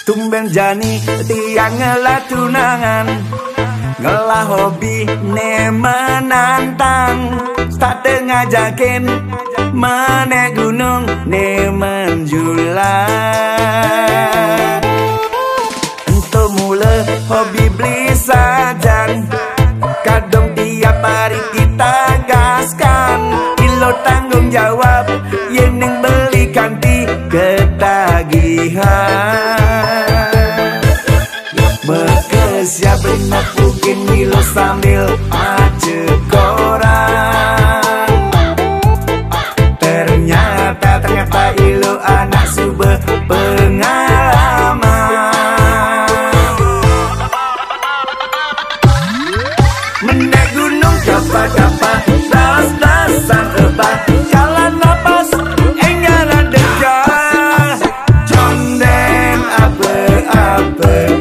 Tumben jani tiang ngelah tunangan, ngelah hobi ne menantang. Tak ngajakin menek gunung ne menjulang. Untuk mula hobi beli sajan, kadang tiap hari kita gaskan. Ilo tanggung jawab yang neng beli kanti ketagihan. Siap benak mungkin milo sambil aja koran. Ternyata ilo anak subah pengalaman. Menek gunung kapal-kapal, das-dasan ebah, jalan napas engaran dekat. Jonden apa-apa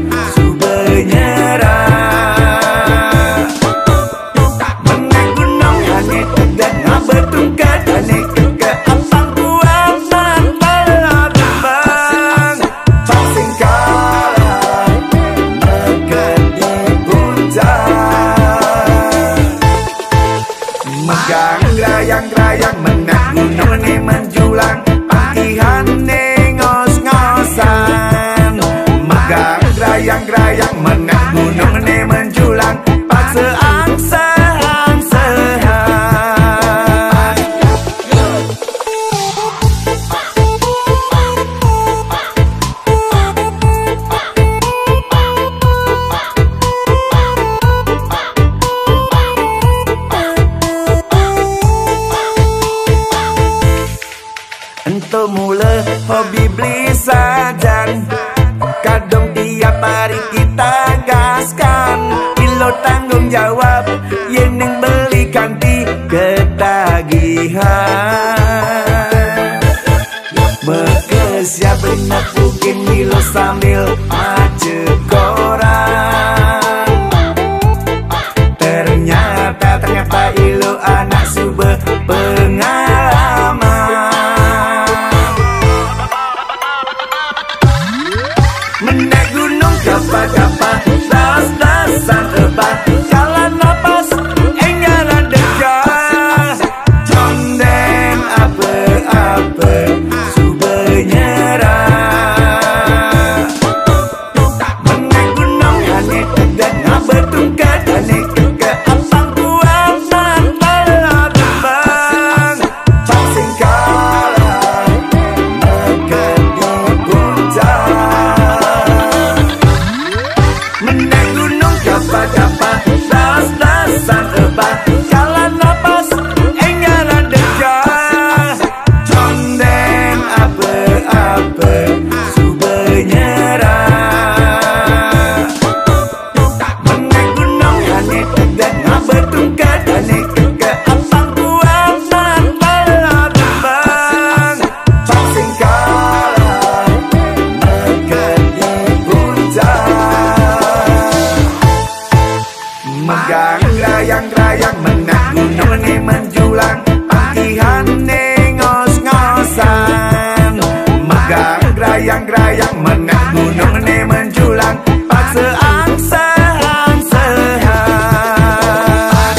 gerayang-gerayang menak gunung ne menjulang, pagihan ne ngos-ngosan. Megang gerayang-gerayang menak gunung ne menjulang, paksa angsa-angsehan. Untuk mula hobi beli sajan, kadang tiap hari kita gaskan. Ilo tanggung jawab yang neng beli kanti ketagihan. Siap benak mungkin milo sambil aja koran. Ternyata ilo anak subah pengalaman. Menek gunung kapal-kapal, das-dasan ebah, jalan napas engaran dekat. Jonden apa-apa subah nyerah. Menek gunung ane tegak ngabetungkat, ane kekek apang kuasan malah terbang. Pasing kalah meket di puncak. Menek gunung kapal-kapal, das-dasan ebah, jalan napas engaran dekat. Jonden apa-apa subah nyerah. Menek gunung ane tegak ngabetungkat, ane kekek apang kuasan malah terbang. Pasing kalah meket di puncak. Megang gerayang-gerayang menak gunung ne menjulang, pagihan ne ngos-ngosan. Megang gerayang-gerayang menak gunung ne menjulang, paksa angsa-angsehan.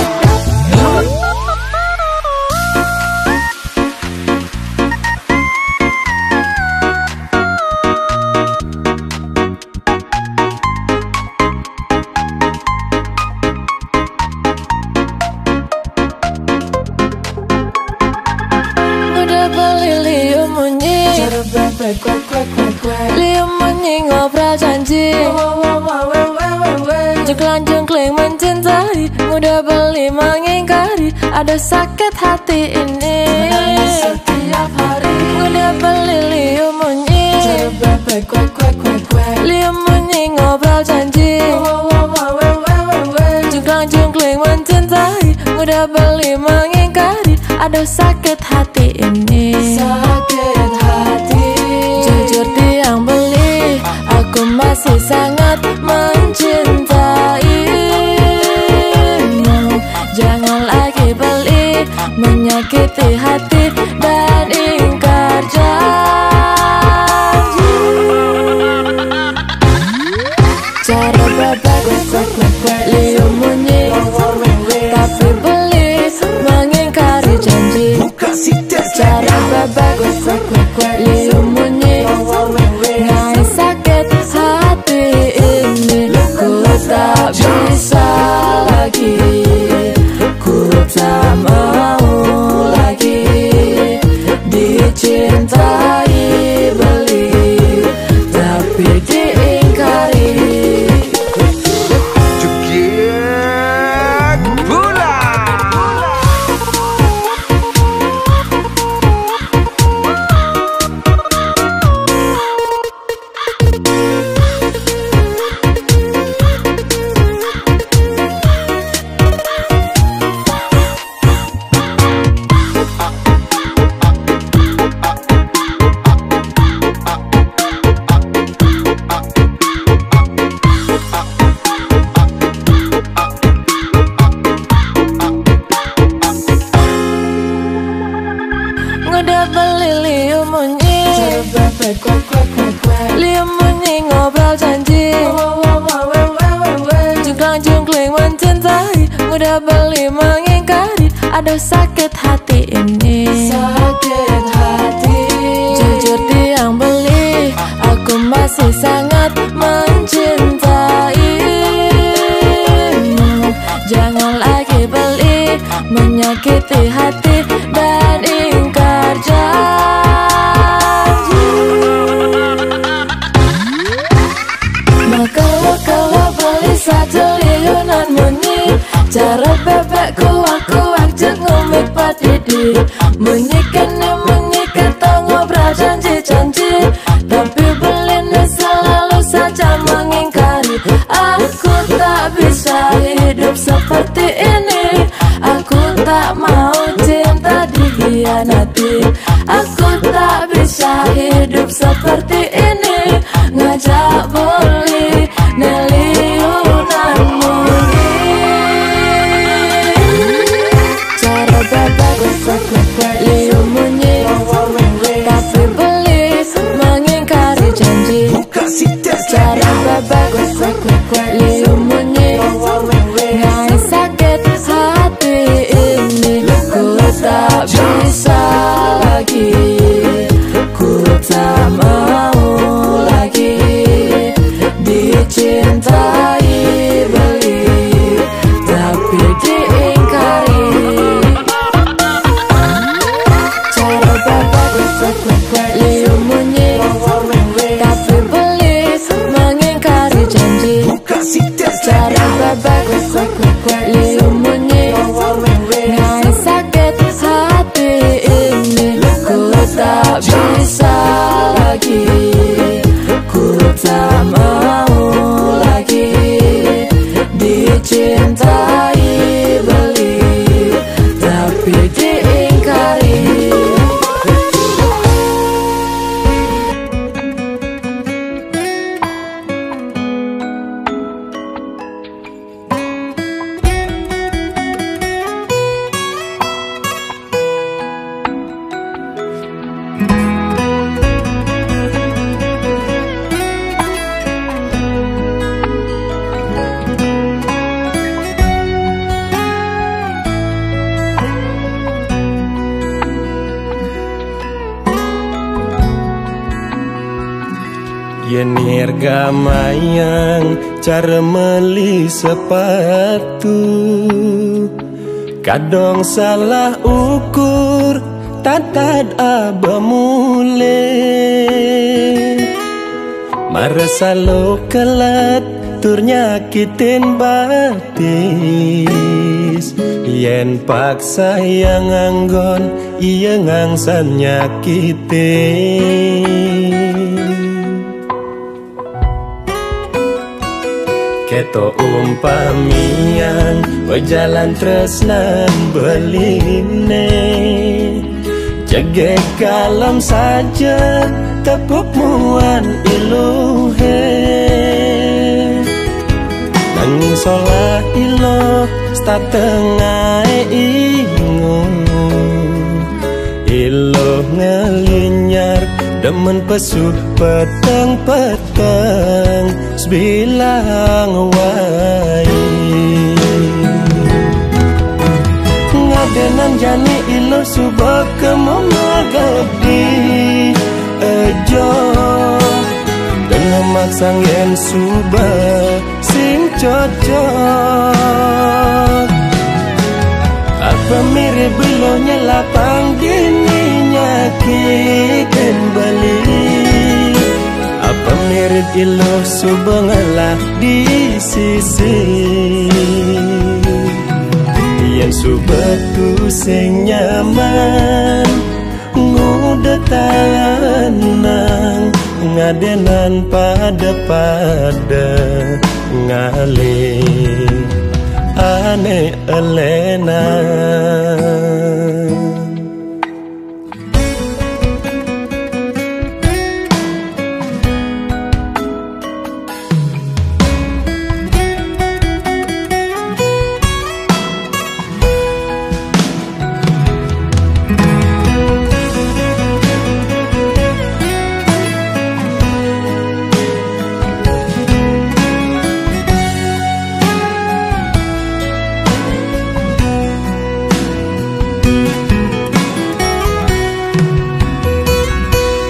Udah beli liu munyi, liu munyi ngobrol janji. Jengklang-jengkling mencintai, mudah beli mengingkari, ada sakit hati ini. Setiap hari udah beli liu munyi, liu munyi ngobrol janji. Jengklang-jengkling mencintai, mudah beli mengingkari, ada sakit hati ini. Sakit hati. liu munyi ngai sakit hati ini. Ku tak bisa lagi, ku tak mau lagi dicintai beli, tapi diingkari. Jugit pula. Ngudah beli liu munyi, liu munyi ngobrol janji, jungkling mencintai. Ngudah beli mengingkari, aduh sakit hati ini. Sakit hati. Jujur tiang beli, aku masih sangat mencintaimu. Jangan lagi beli, menyakiti hati dan ingkar janji. Maka kalau beli satu liunan munyi, cara bebek kuak-kuak jeng ngomik patidi. Munyi kena munyi kata ngobrol janji-janji, tapi beli selalu saja mengingkari. Aku tak bisa hidup seperti ini, aku tak mau cinta dikhianati. Aku tak bisa hidup seperti ini, ngajak beli neliunan munyi. Cara bebek liu munyi, tapi beli mengingkari janji. Cara bebek liu munyi ngai sakit hati ini. Ku tak bisa lagi, ku tak mau lagi dicintai beli, tapi diingkari. Cara bebek liu munyi, tapi beli mengingkari janji. Cara bebek liu munyi ngai sakit hati ini. Ku tak bisa lagi, ku tak mau lagi dicintai beli, tapi diingkari. Yen harga mayang cara meli sepatu, kadang salah ukur tatad abamule. Marasa lo kelat tur nyakitin batis. Yen paksa yang anggon iya ngangsan nyakitin. Keto umpamian jalan tresnan beline, jage kalem saja tepuk muan iluhe. Nanging solah ilo sta tengah ingu, ilo ngelinyar demen pesuh peteng-peteng sebilang wai. Ngadenan jani ilo subak kemamagabdi, maksang yen suba sing cocok. Apa mirip belonya lapang dininya kita balik. Apa mirip ilo suba ngalah di sisi. Yang suba tu sing nyaman nguda tanang ngadenan pada ngalih ane elena.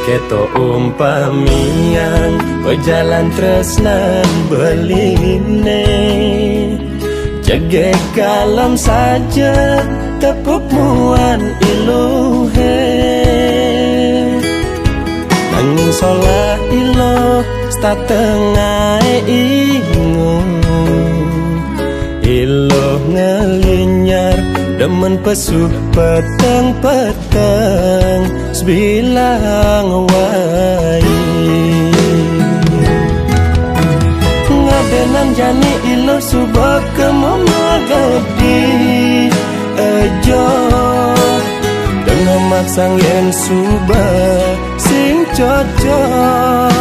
Keto umpamian jalan tresnan beline. Jage kalem saja tepuk muan iluhe. Nanging solah ilo statengah ingung. Ilo ngelinyar demen pesuh peteng-peteng sebilang wai. Ngadenan jani ilo subak kemamagadi ejo. Dengan maksang yen subak sing cocok.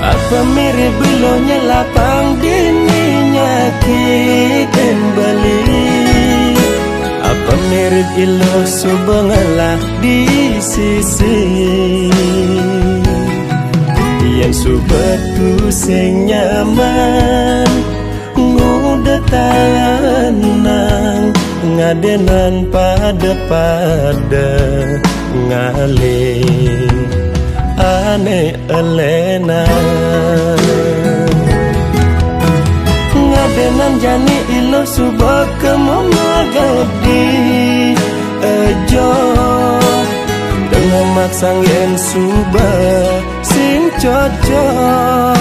Apa mirip belonya lapang dininya kita balik. Apa mirip ilo suba ngalah di sisi. Yang suba tu sing nyaman nguda tanang ngadenan pada ngalih ane elena. Ngadenan jani ilo suba kemamagadi ejo. Dengan maksang yen suba sing cocok.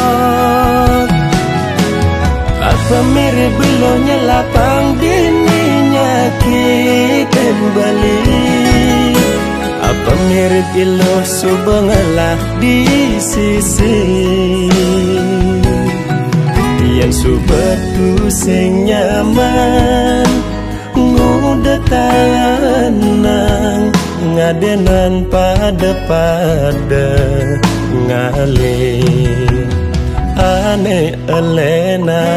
Apa mirip belonya lapang dininya kita balik. Apa mirip ilo suba ngalah di sisi. Yang suba tu sing nyaman nguda tanang ngadenan pada ngalih ane elena.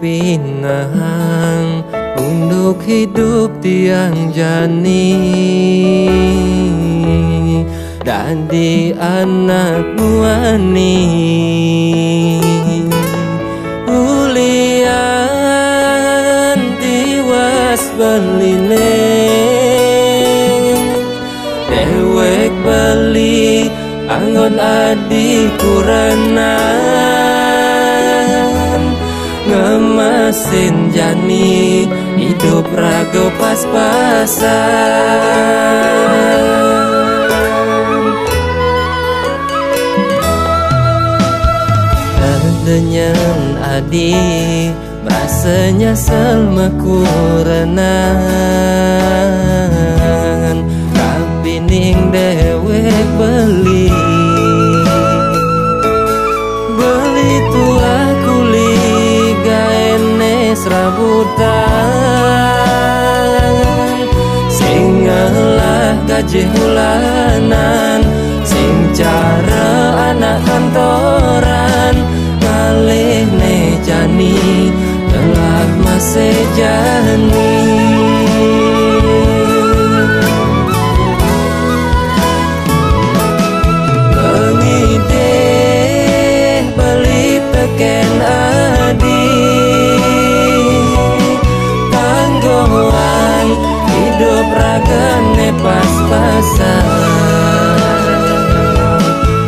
Pinang untuk hidup tiang jani dan di anak wani ulian tiwas beline dewek beli anggon adi kuranan ngemasin jani hidup raga pas-pasan. Adenyan adi rasanya selma kuranan kabining dewa sambutan, sing ngelah gaji bulanan, sing cara anak kantoran, kalih nejani telah masih jani. Pengideh beli teken adi, tanggoan hidup ragane pas-pasan,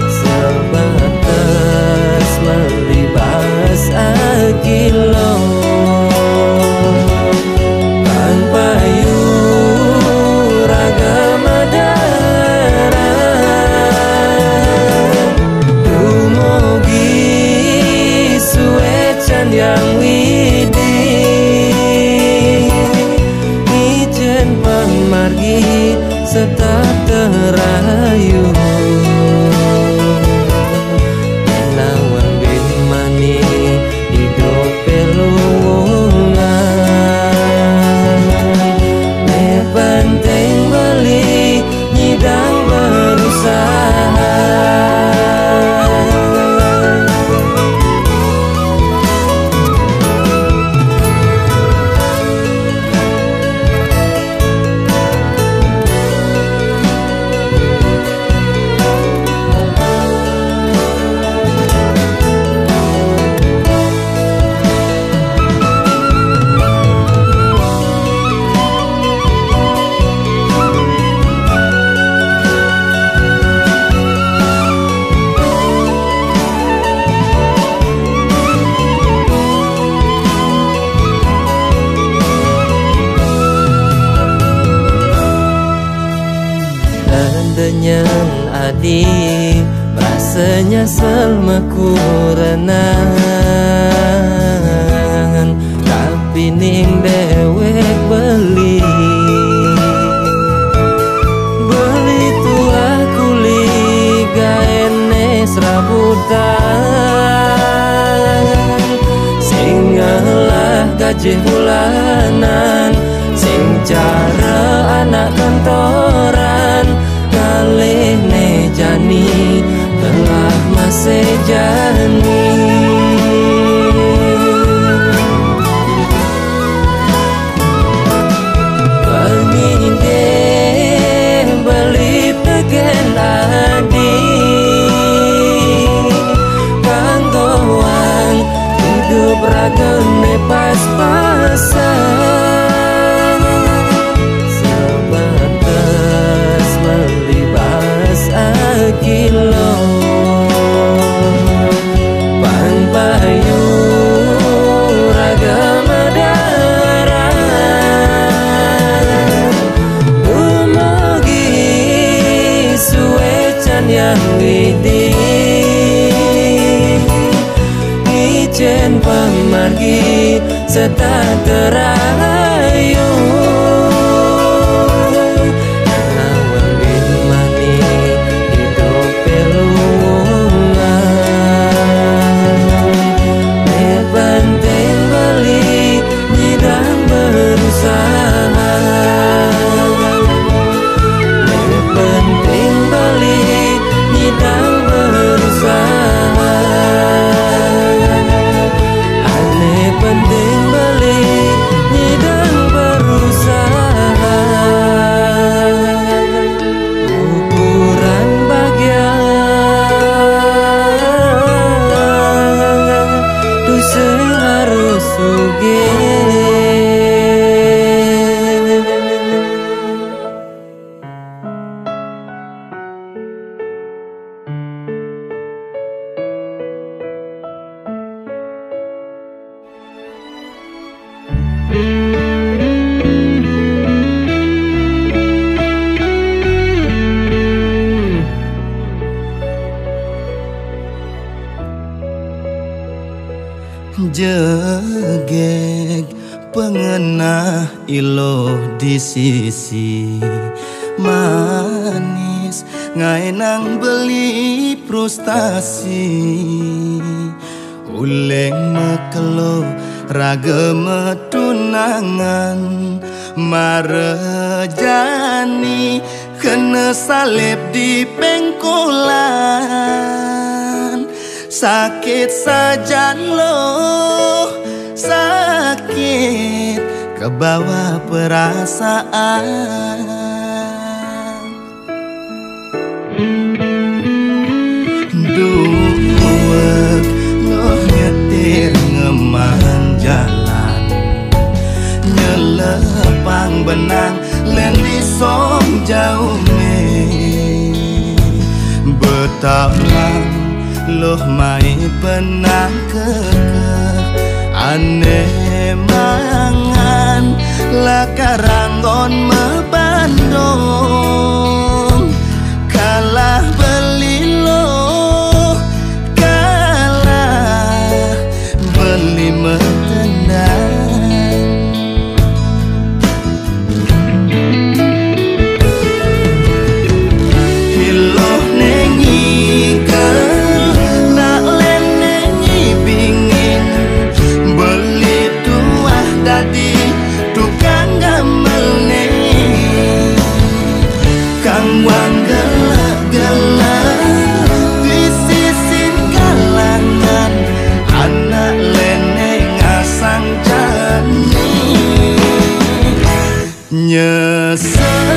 sebatas melibas akilo. Yang widi ijen pemargi serta terayu, menawan bimani hidup pelungan. Me penting beli nyidang berusaha, dengan adi rasanya selmeku renang, tapi ning dewek beli tua kuli gaene serabutan, sing ngelah gaji bulanan, sing cara anak kantoran, kalih nejani telah masih jani. Pengideh beli teken adi, kanggoan hidup ragane pas-pasan, sebatas melibas akilo. Pan payu ragama darat, umugi suwecan yang widi ijen pemargi serta terayu, menawan bimani hidup pelungan. Me penting beli nyidang berusaha, me penting beli nyidang berusaha, ane penting beli nyidang berusaha. Ukuran bagian tu sing harus sugih. Jegeg pengenah iloh di sisi manis, ngaenang beli frustasi, uleng mekelo raga metun kenangan Marejani kena salib di pengkolan. Sakit saja loh, sakit ke bawah perasaan. Duwek loh nyetir ngeman jalan, nyelepang benang len di som jauh me. Betawang loh mai penang kekeh, aneh mangan lakaranggon mebandong. Kalah beli loh, kalah beli metendang. Hiloh nengi ke nak len nengi bingin, beli tuah dadi tukang gamel nengi. Kang wang gelak-gelak disisin kalangan, anak leneng asang jani. Nyesel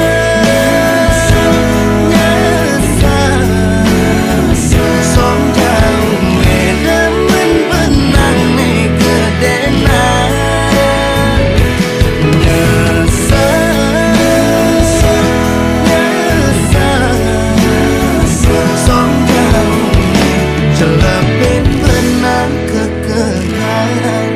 som jauh medemen benang ne kedenan. Som jauh celepin benang kekehan.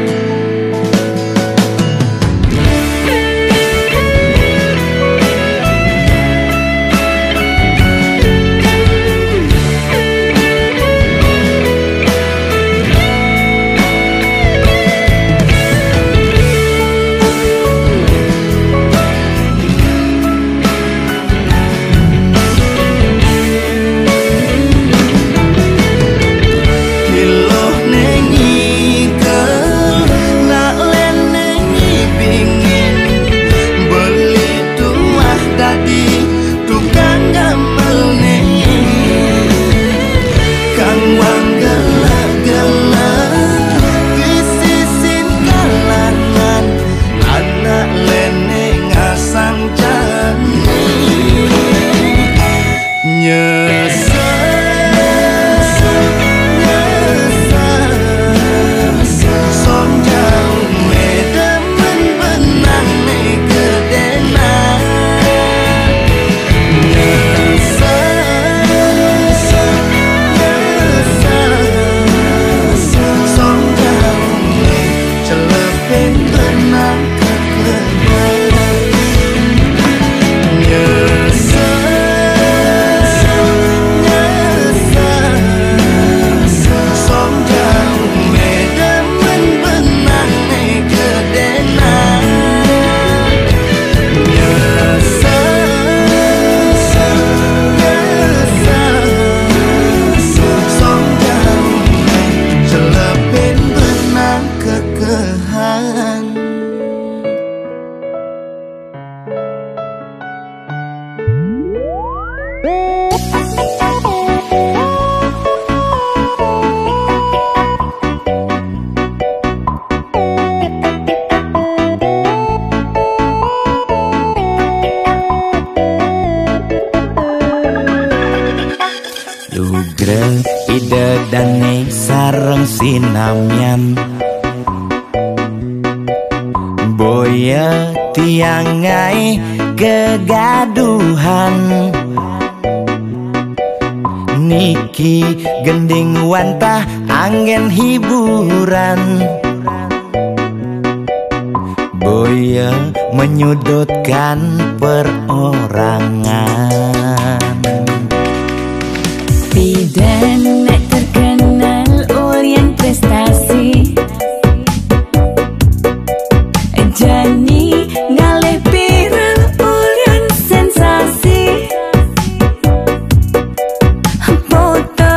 Hiloh nengi ke nak len nengi bingin, beli tuah dadi tukang gamel nengi. Kang wang gelak-gelak disisin kalangan, anak leneng asang jani. Som jauh medemen benang ne kedenan. Som jauh celepin benang kekehan. Som jauh medemen benang ne kedenan. Som jauh celepin benang kekehan. Lugre ide dane sareng sinamyan, boya tiangai kegaduhan. Niki gending wantah angin hiburan, boya menyudutkan perorangan. Bidan nak terkenal ulyan prestasi, Jani ngalih pirang ulyan sensasi. Foto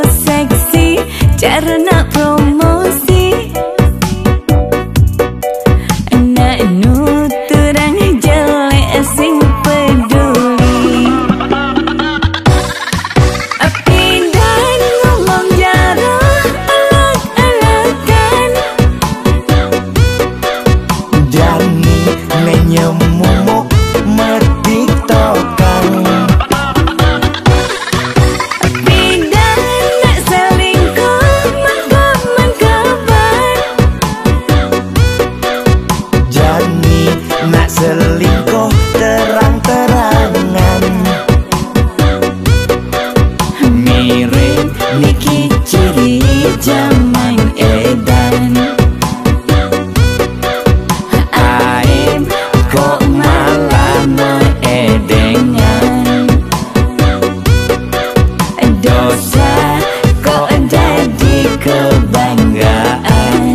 seksi cara nak promosi, nak zaman edan. Aim kok malah meedengan, dosa kok jadi kebanggaan.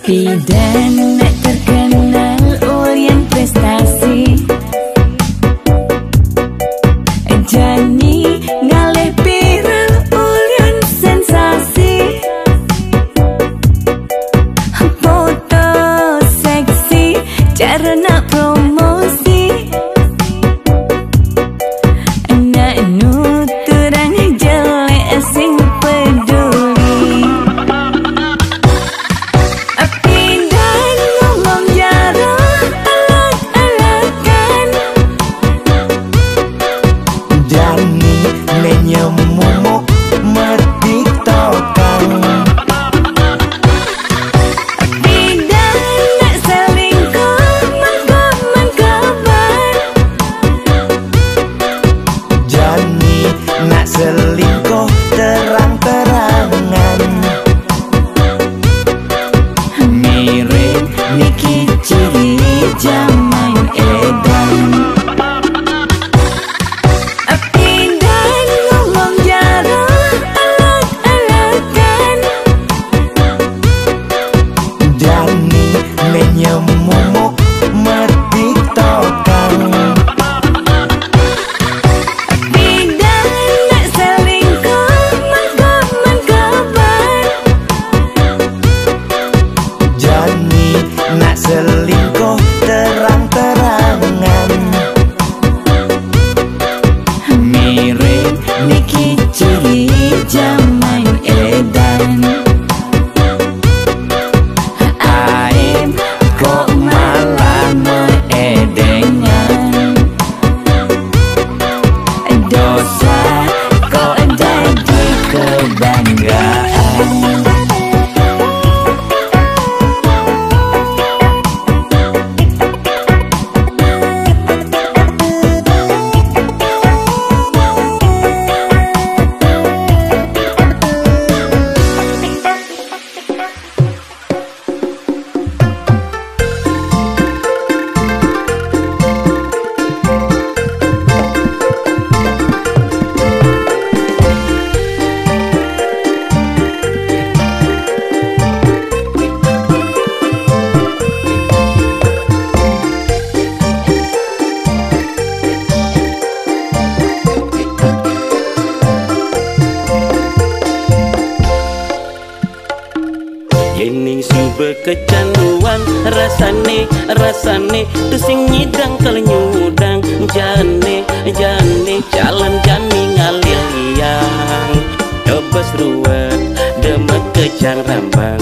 Bidan terkenal ulyan prestasi, Jani ngalih viral ulyan sensasi. Foto seksi cara nak promosi, nak nuturan jelek sing peduli. Selingkuh terang-terangan, mirip niki ciri zaman edan. Pindah ngomong jarang alak-alakan, Jani menyemumuk mertiktokan. Nak selingkuh terang-terangan, mirip niki ciri zaman edan. Aim kok malah meedengan, dosa kok jadi kebanggaan. Yening sube kecanduan rasane tu sing nyidang kal nyudang jane jalan jani ngalir liang dobes ruwet demek kecang rambang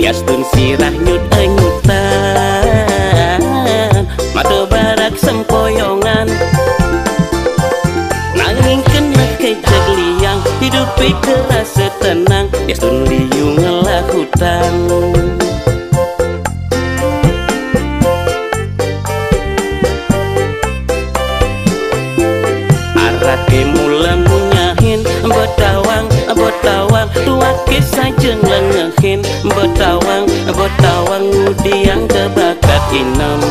yastun sirah nyutan mado barak sempoyongan nanging kena kecek liang hidup terasa tenang yastun liu ngelakutan. Arake mula munyahin betawang tua kisah jeng lengehin betawang udiang kebakat inem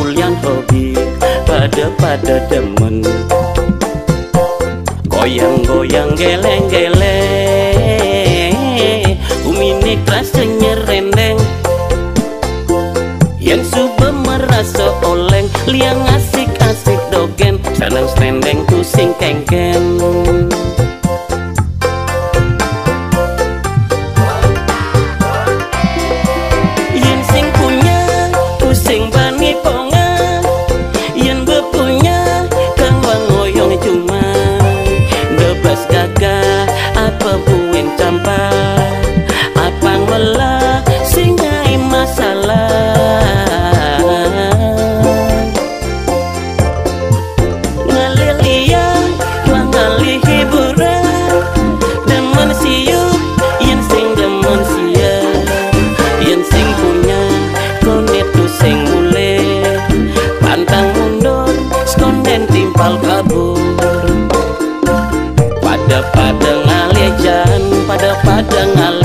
ulian hobi pada demen goyang geleng umine kerasa nyerendeng yang suba merasa oleng liang asik dogen senang strendeng tusing kengken.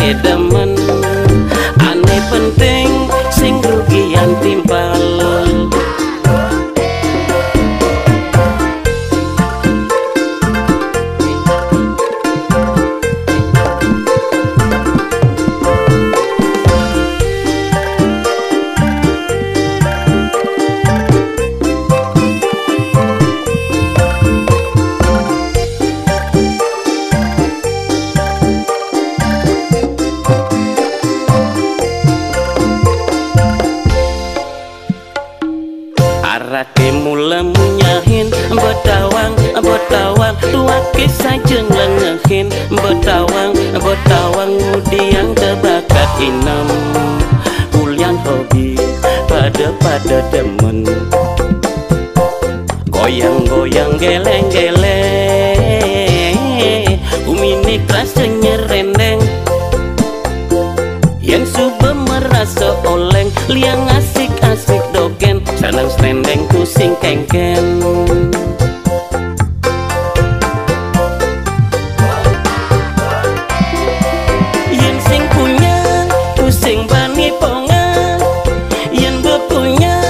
ngale demen. Ane penting sing rugian timpal. Arake mula munyahin betawang betawang tua kisah jeng lengehin betawang betawang mudiang tebakat inem kulian hobi pada demen goyang-goyang geleng-geleng umini keras nyerendeng yang subuh merasa oleng liang asik-asik dogen senang stendeng pusing kengken. Yang sing punya pusing bani ponga, yang bepunya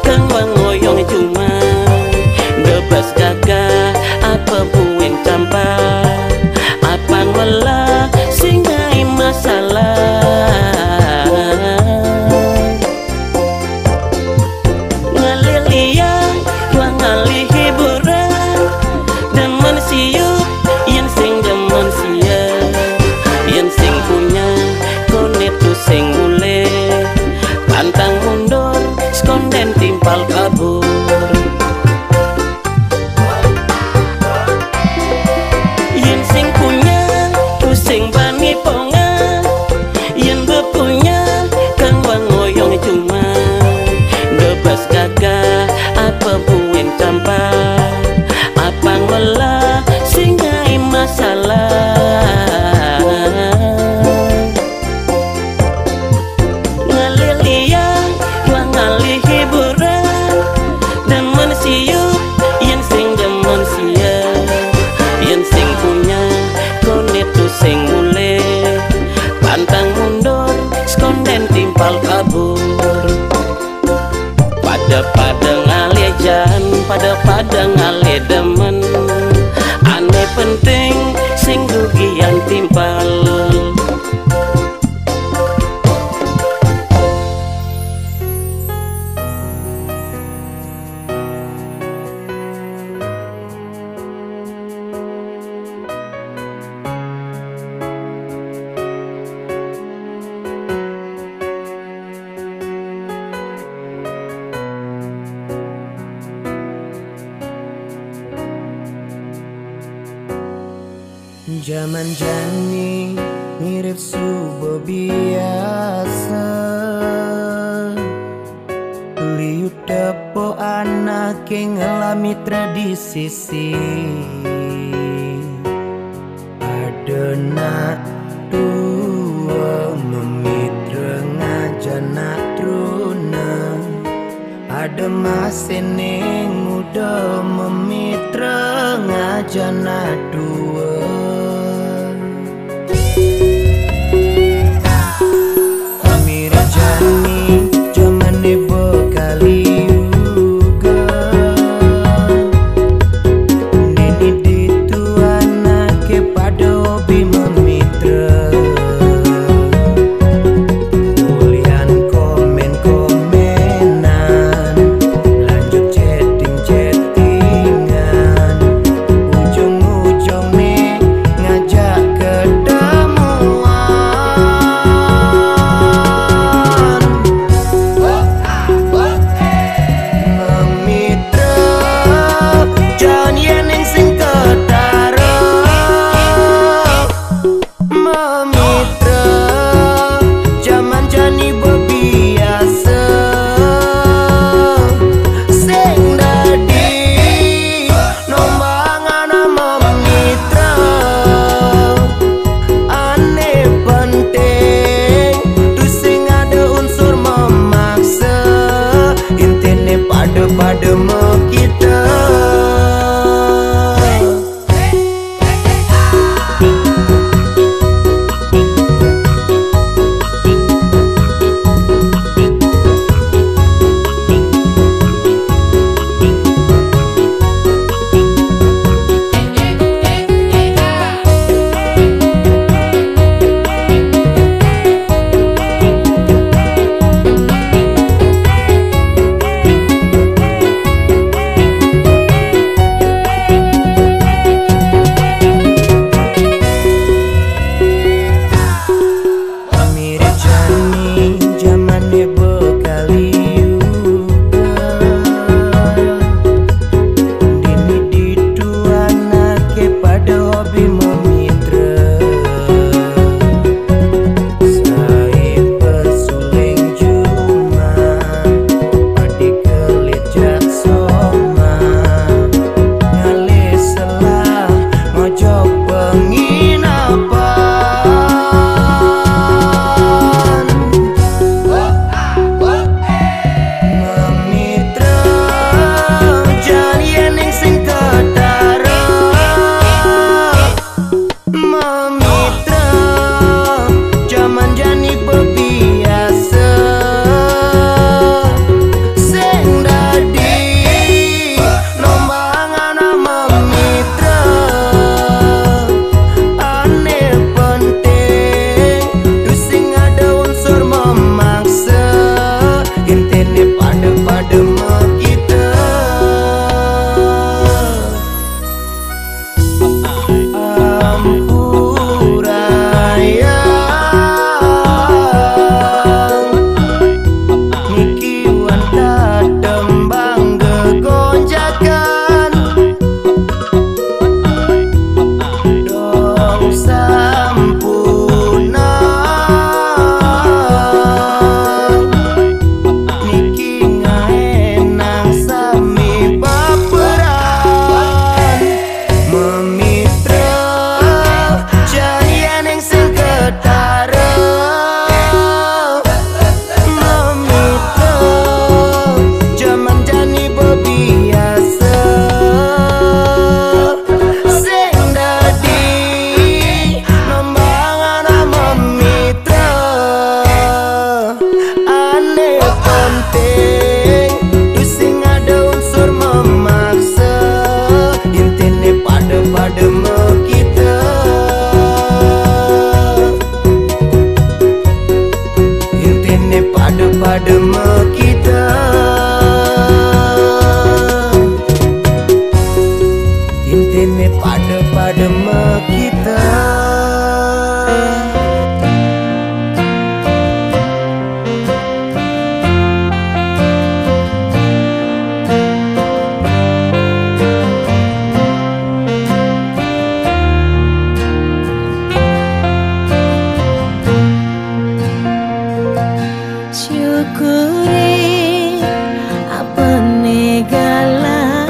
kang wangoyong cuma bebas gagah apa buin campa apa wala singai masalah. Sing mule pantang mundur skonden timpal kabur. Yen sing punya pusing bani ponga, yen bepunya kang wangoyong cuma bebas gagah apa buin campa apa ngolah singai masalah. Sing mule pantang mundur skonden timpal kabur. Pada ngale jan pada ngale demen. Ane penting sing rugian timpal. Zaman jani mirip subuh biasa, liut depo anak yang ngalami tradisi ada nak tua memitra ngajanak truna, ada masin yang muda memitra ngajanak dua. Syukuri apa negala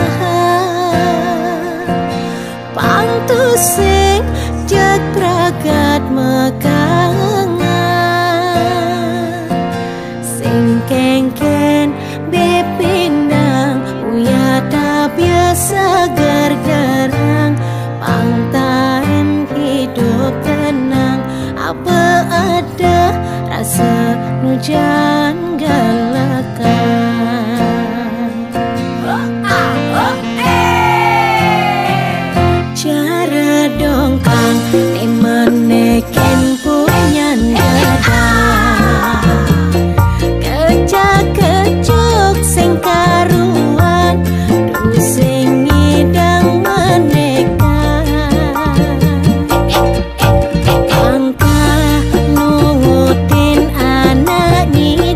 pantus sing jag pragat mekangan sing kengken bepindang uyata biasa gargarang pangtahan hidup tenang apa ada rasa nujan galakan cara dongkang meneken punya dada kecak-kecuk sing karuan du sing ngidang maneka angka nungutin anak ni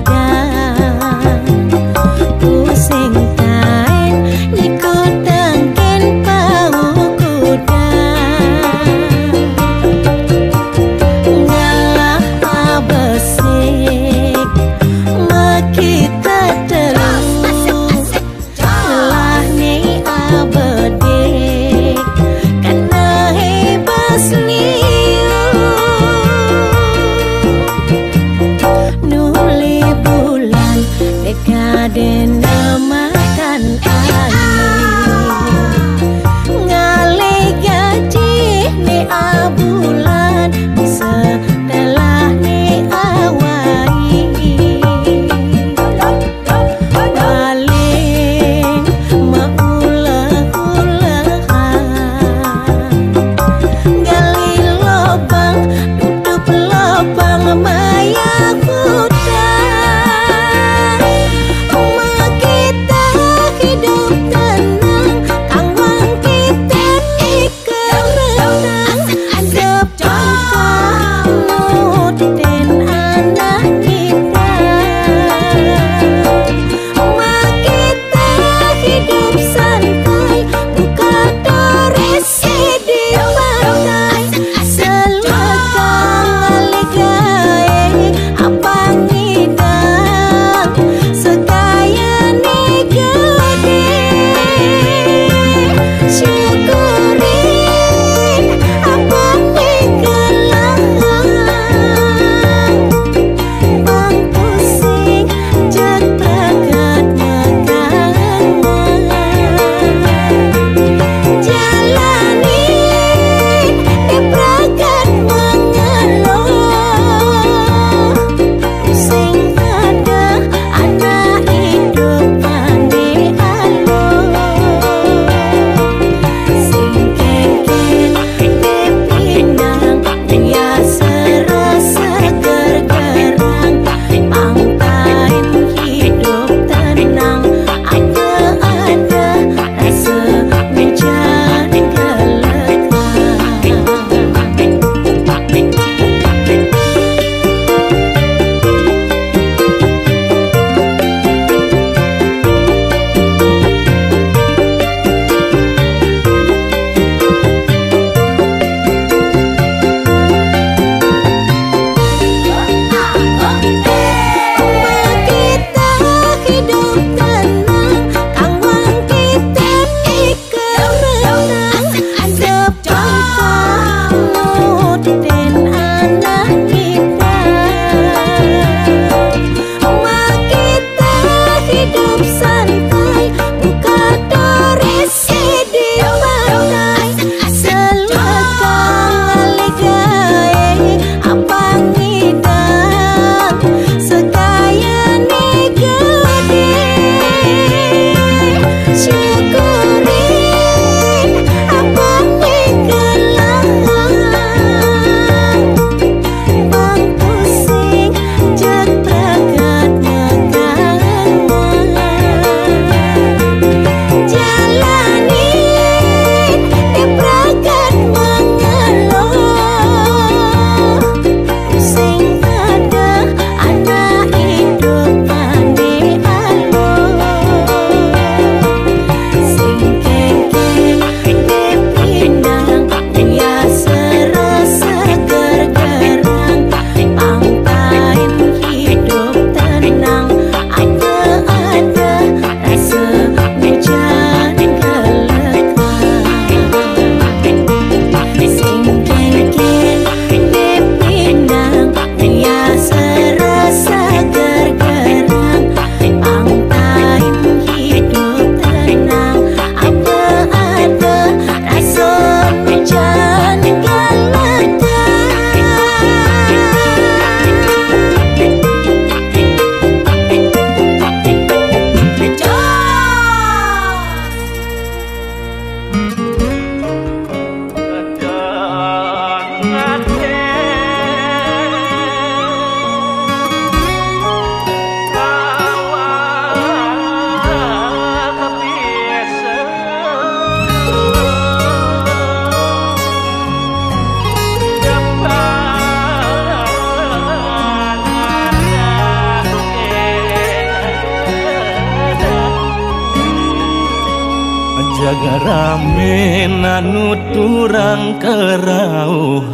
rame nanuturang kerauhan,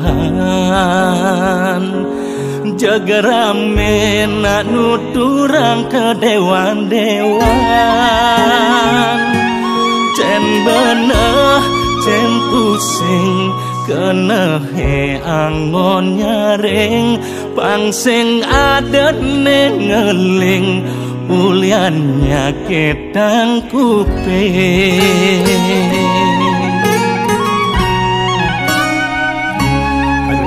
jaga rame nanuturang kedewan-dewan. Cen beneh cen pusing kena he angon nyaring, pangsing adet ngeling uliannya ketang kuping.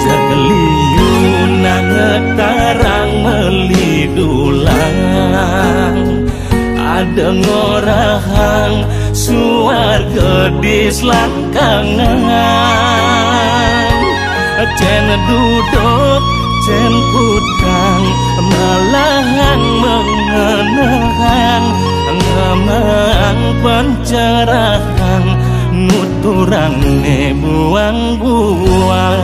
Jaga liu nangetarang melidulang, ada ngorahang suarga di selangkangan. Cen duduk cen putang malahang mengenang, ngemang pencerahan nuturang ne buang-buang.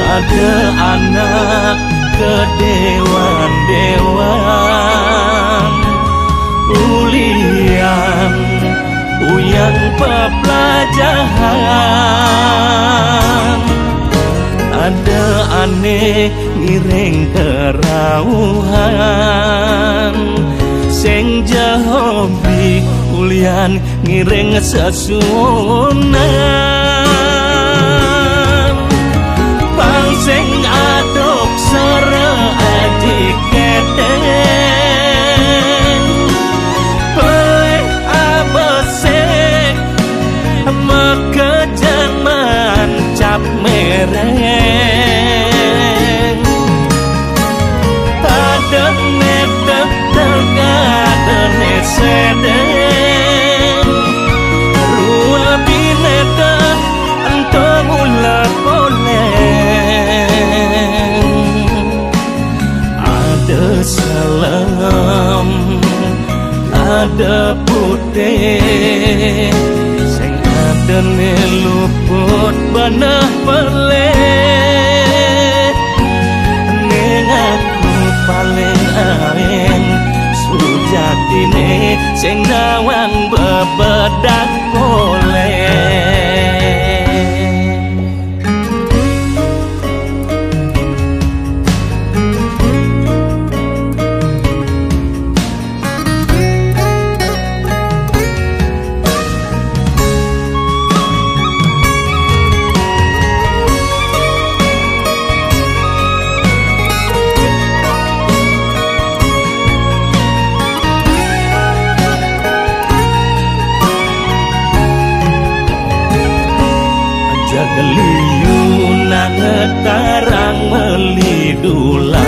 Ada anak kedewan-dewan, ulian uyang pepelajaran. Ada aneh ngiring kerauhan, sing jahobi ulian ngiring sesunan. Pangsing aduk sere adik keteng, peleh abesek mekejan mancap mereng. Padeng nedek tergadene sedeng, rua binedek entong ulah boleh. Ada salam, ada putih, sing ada luput banah peleh. Neng aku paling aeng sujatine, sing nawang bebedak boleh. Liu nangetarang melidulang,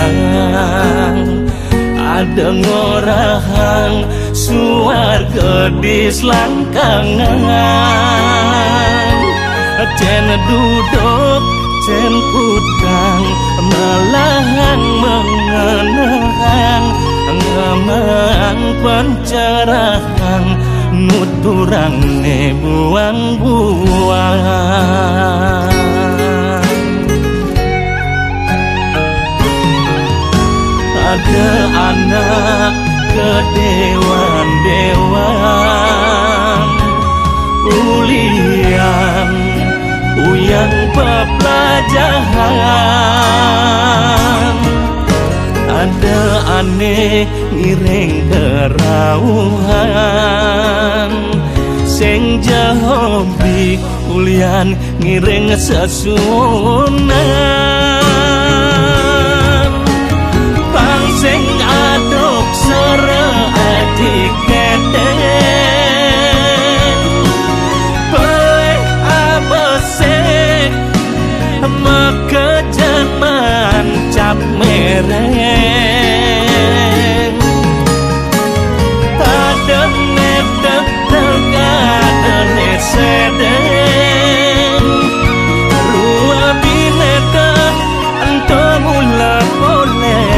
ada ngorahang suarga di selangkangan. Cen duduk cen putang malahang mengenang, ngemang pencerahan nuturang ne buang-buang. Ada anak kedewan-dewan, ulian uyang pepelajaran. Ada aneh ngiring kerauhan, sing jahobi ulian ngiring sesunan. Pangsing aduk sere adik keteng, peleh abesek mekejan mancap mereng. Padeng nedek tergadene sedeng, rua binedek entong ulah boleh.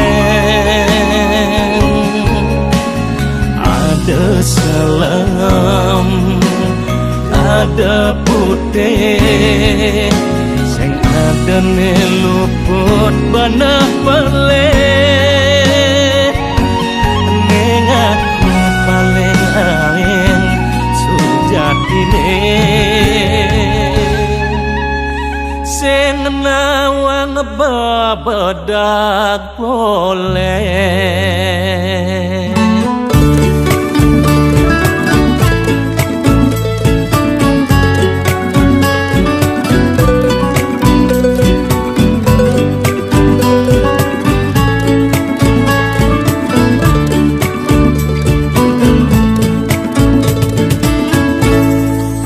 Ada salam, ada putih, sing adene luput banah peleh. bebedak boleh.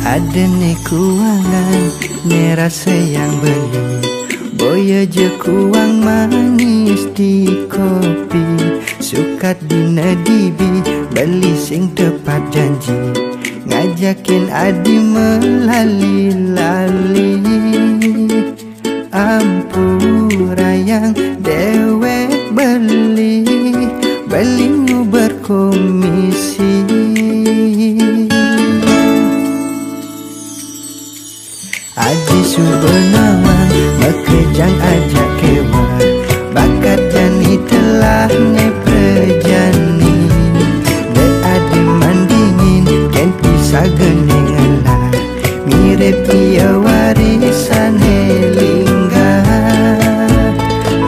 Ada ne kuangan, ne rasa yang beli. Boya je kuang manis di kopi. Sukat dina dibi, beli sing tepat janji. Ngajakin adi melali-lali. Ampura yang dewek beli, belimu berkomisi. Aji subenawang mekejang ajak kewan. Bakat jani telah ne prejani. De adi mandingin ken pisah genengalah. Mirip ia warisan lingga.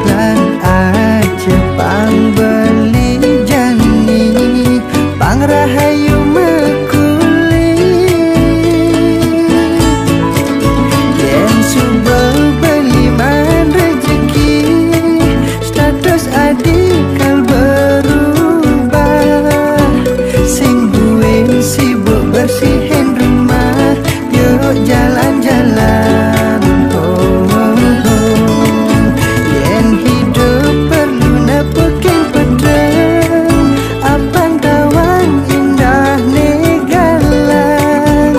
Lan aja pang beli jani, pang rahayu jalan-jalan. Yen hidup perlu nepekin pedang. Abang kawan indah negalang.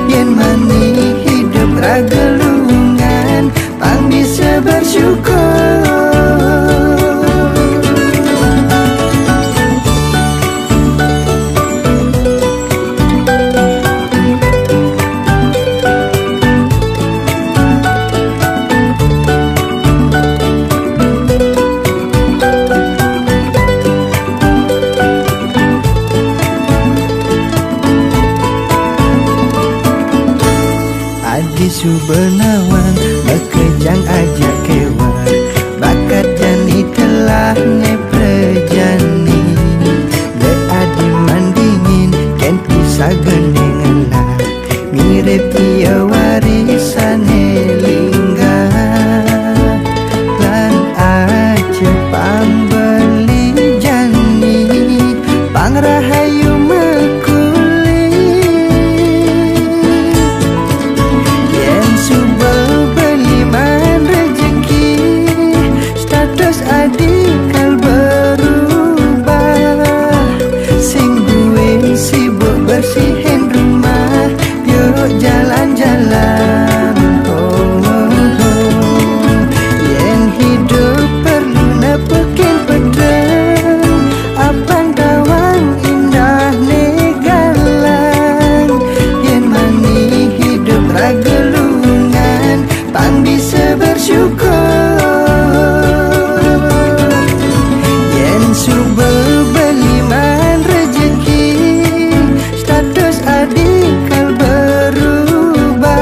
Yen mani hidup ragelungan, pang bisa bersyukur. Subenawang bekejang ajak kewan. Bakat jani telah ne prejani. De adi mandingin ken pisah genengalah. Mirip ia warisan lingga. Lan aja pang beli jani, pang rahayu bersihin rumah, yuk jalan-jalan. Yen hidup perlu nepekin pedang. Abang kawan indah negalang. Yen mani hidup ragelungan, pang bisa bersyukur. Yen subel beli man rezeki, adikal berubah.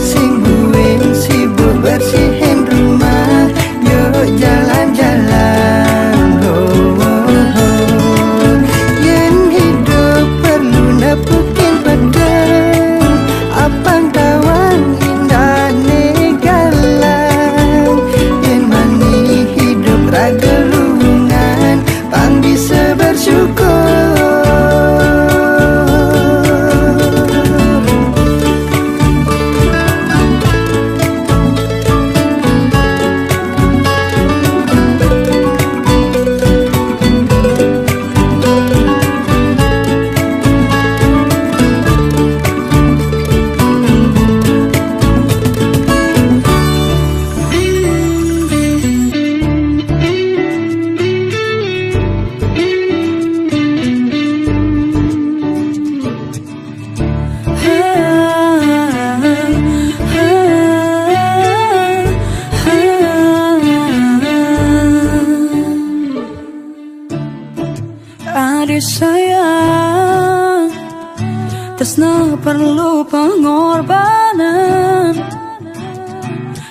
Sing buin sibuk bersihin rumah, yuk jalan-jalan. Yen hidup perlu nepekin pedang. Abang kawan indah negalang. Yen mani hidup ragelungan, pang bisa bersyukur. Adik sayang, tresno perlu pengorbanan.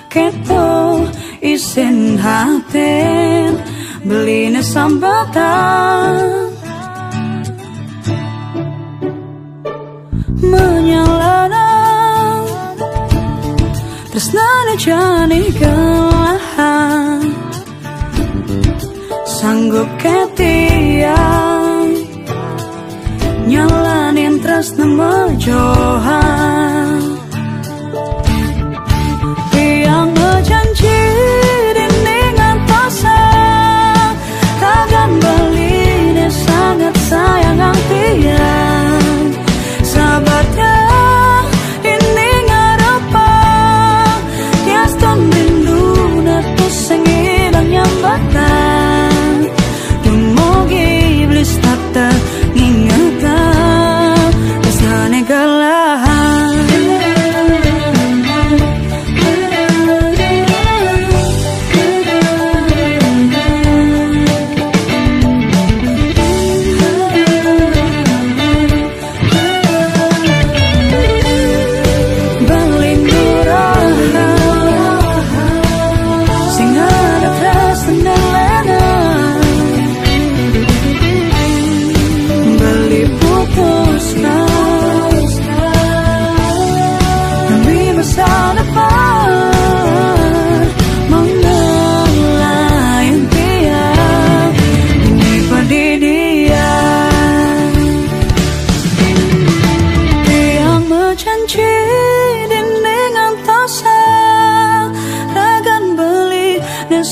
Kepo isin haten beline sambatan menyalana tresnane jane kelahan sanggup ketiang nyalanin tresna mejohan yang ngejanji dini ngantosan takkan beline sangat sayang ang tiang sahabatnya ini ngarepang tiaston rindu netus sengidang nyambatan dumugi iblis tata ngingatan kesane galahan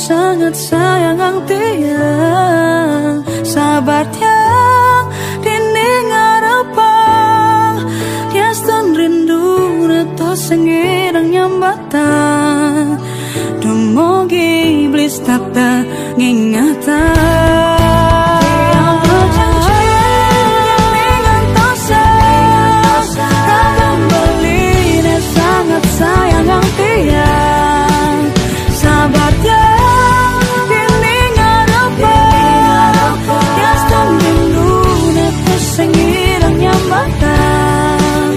sangat sayang ang tiang sabar tiang dini ngarepang tiaston rindu netos sengirang nyambatan dumugi iblis tata ngingatan sayang ang tiang sabar tiang dini ngarepang tiaston rindu netos sengirang nyambatan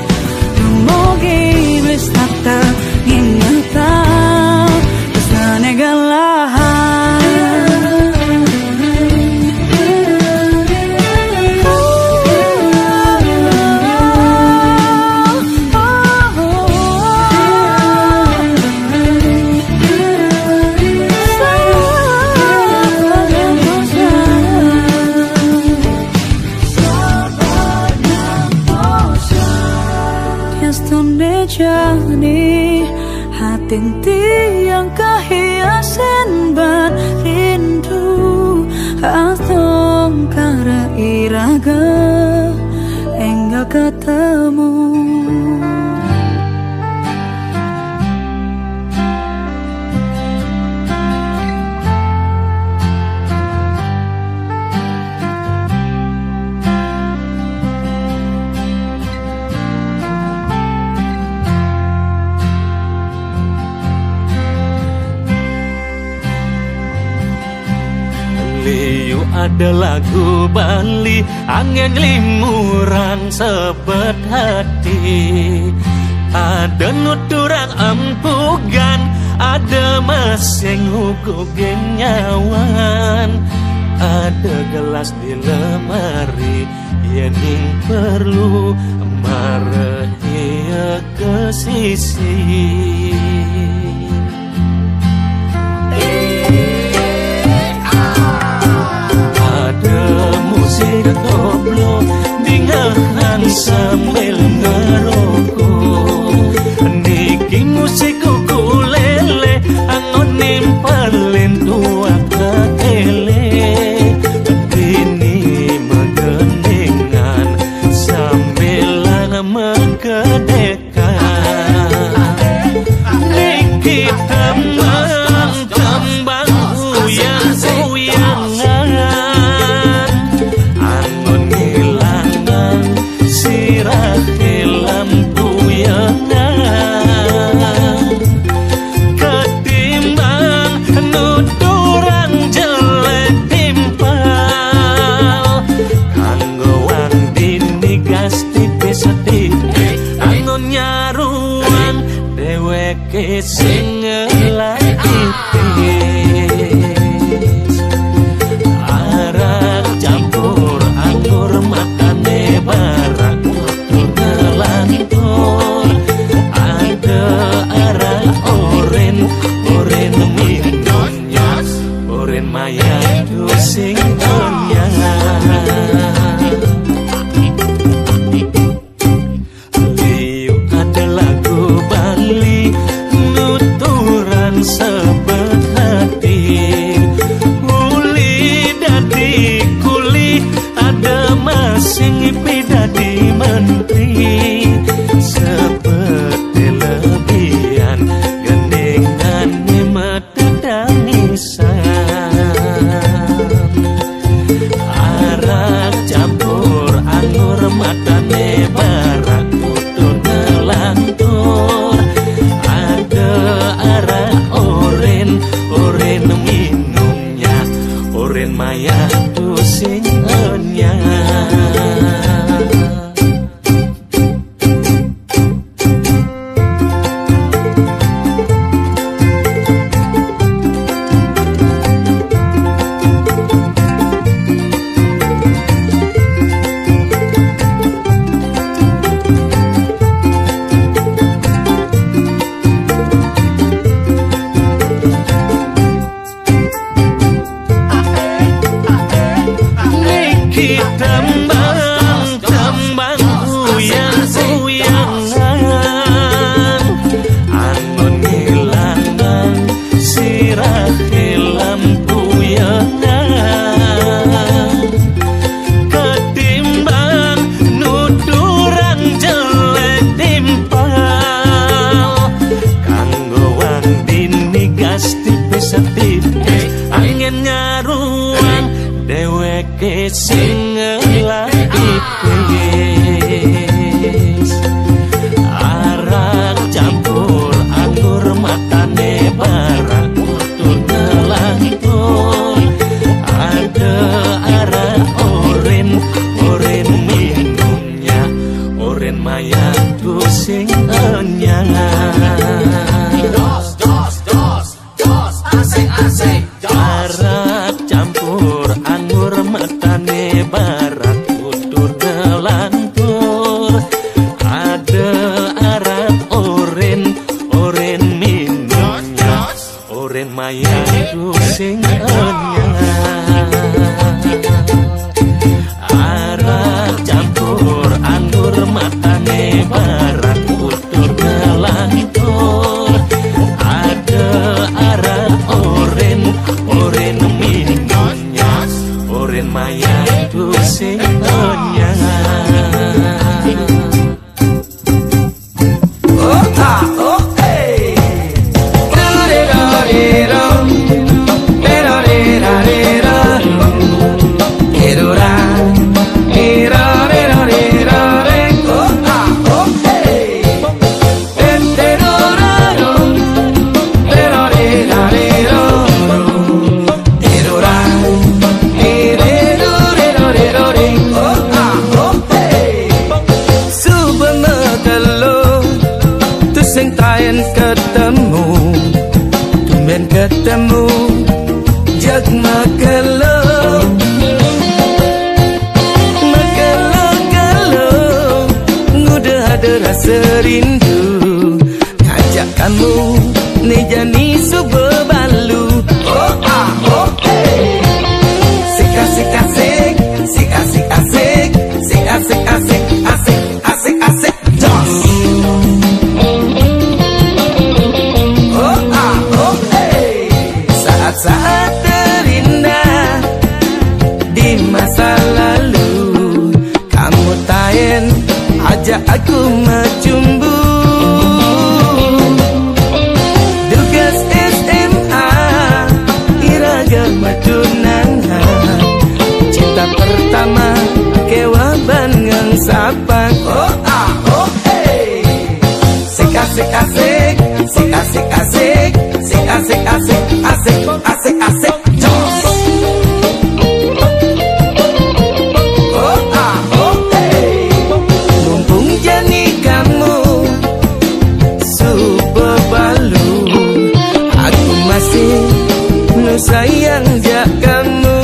dumugi iblis tata ngingatan kesane galahan jani hatin tiang kahiasen ban rindu atong kara iraga enggak ketemu ada lagu Bali angin limuran sebet hati ada nuturang empugan ada masing hukugin nyawan ada gelas di lemari yening perlu marahia ke sisi musik koplo dengarkan sambil ngerokok niki musik ukulele angon nimpalin tua ketele ini megeningan sambil mekedekan niki tembang uyang-uyangan lampu yang ketimbang nuturang jelek timpal kanggo wang dini gas tipis sedih angonnya matane barak tutur ngelantur ada arah oren minumnya oren maya tusing enyang. Angin ngaruang deweke sing ngelapis arak campur anggur matane barak tutur ngelantur ada arak oren minumnya oren maya tusing enyang. Arak campur anggur matane barak tutur ngelantur ada arak oren minumnya oren maya tusing enyang. Arak campur anggur matane barak tutur ngelantur ada arak oren minumnya oren maya tusing enyang. Ketemu jag magelo ngudah ada rasa rindu ngajak kamu nih jani subebalu sik asik asik sik asik asik sik asik asik asik asik asik jos. Saat terindah di masa lalu kamu tayen ajak aku macumbu tugas SMA iragama tunangan cinta pertama kewaban ngang sapang sik asik asik sik asik asik sik asik asik asik asik asik jos. Mumpung jani kamu subebalu aku masih nu sayang jak kamu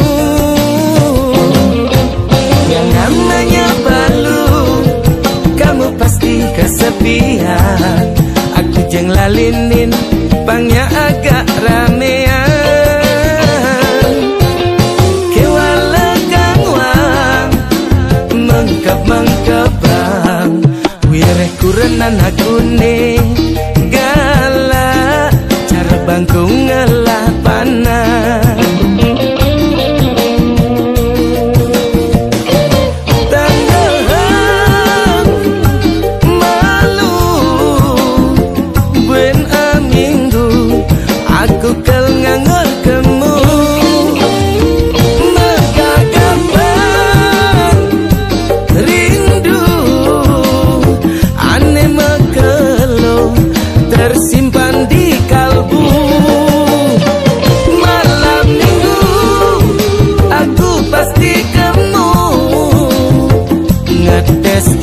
yang namanya balu kamu pasti kesepian aku jeng lalinin pangnya agak ramean kewala kangwang mengkap-mengkapang wireh kurenan aku nih galak cara bangku ngelah panah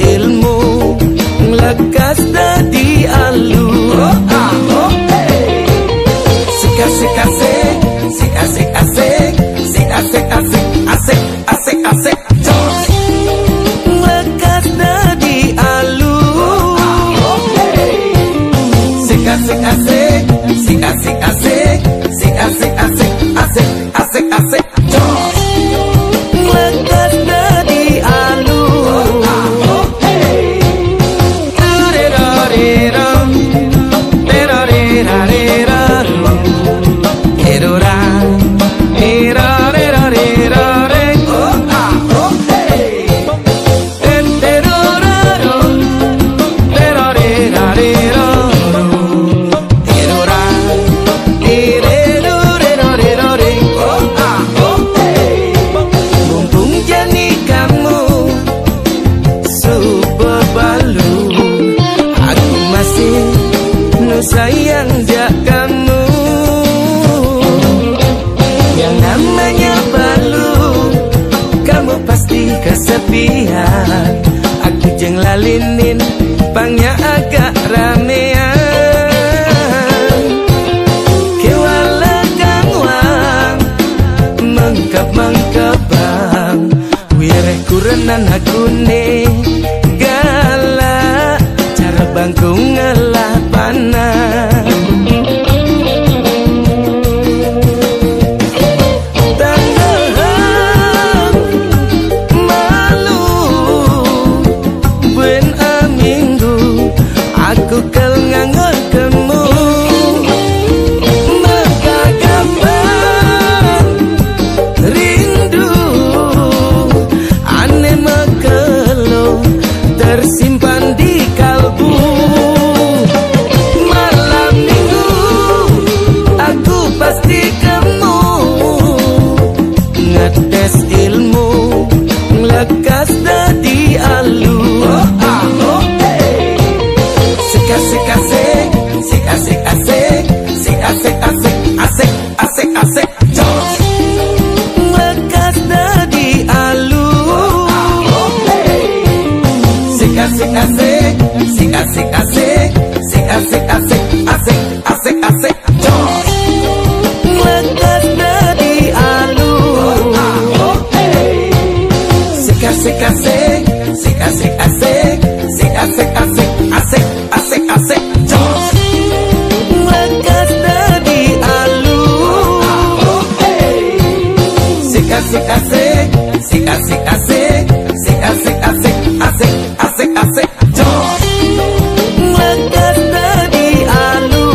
ilmu lekas dadi alu. Asik asik asik, asik asik asik, asik asik asik, asik asik asik, jos. Lekas dadi alu. Asik asik asik, asik asik asik, asik asik asik, asik asik asik, jos. Lekas dadi alu. Sayang jak kamu, yang namanya balu, kamu pasti kesepian. Aku jeng lalinin, pangnya agak ramean. Kewala kangwang, mengkap-mengkebang, wireh kurenan aku nih galak, cara bangku ngelah panah. Tangan malu ben aminggu aku kel nganggur kemu megagapan rindu ane mekelo tersimpan di kalbu. Malam minggu aku pasti kamu ngetes ilmu lekas dadi alu. Asik asik asik, asik asik, asik asik asik, asik asik asik, jos. Lekas dadi alu. Asik asik asik, asik asik asik, asik asik asik, asik asik, jos. Lekas dadi alu. Asik asik asik, asik asik asik, asik asik asik, asik asik, jos. Lekas dadi alu. Asik asik asik, asik asik asik, asik asik asik, asik asik, jos. Lekas dadi alu.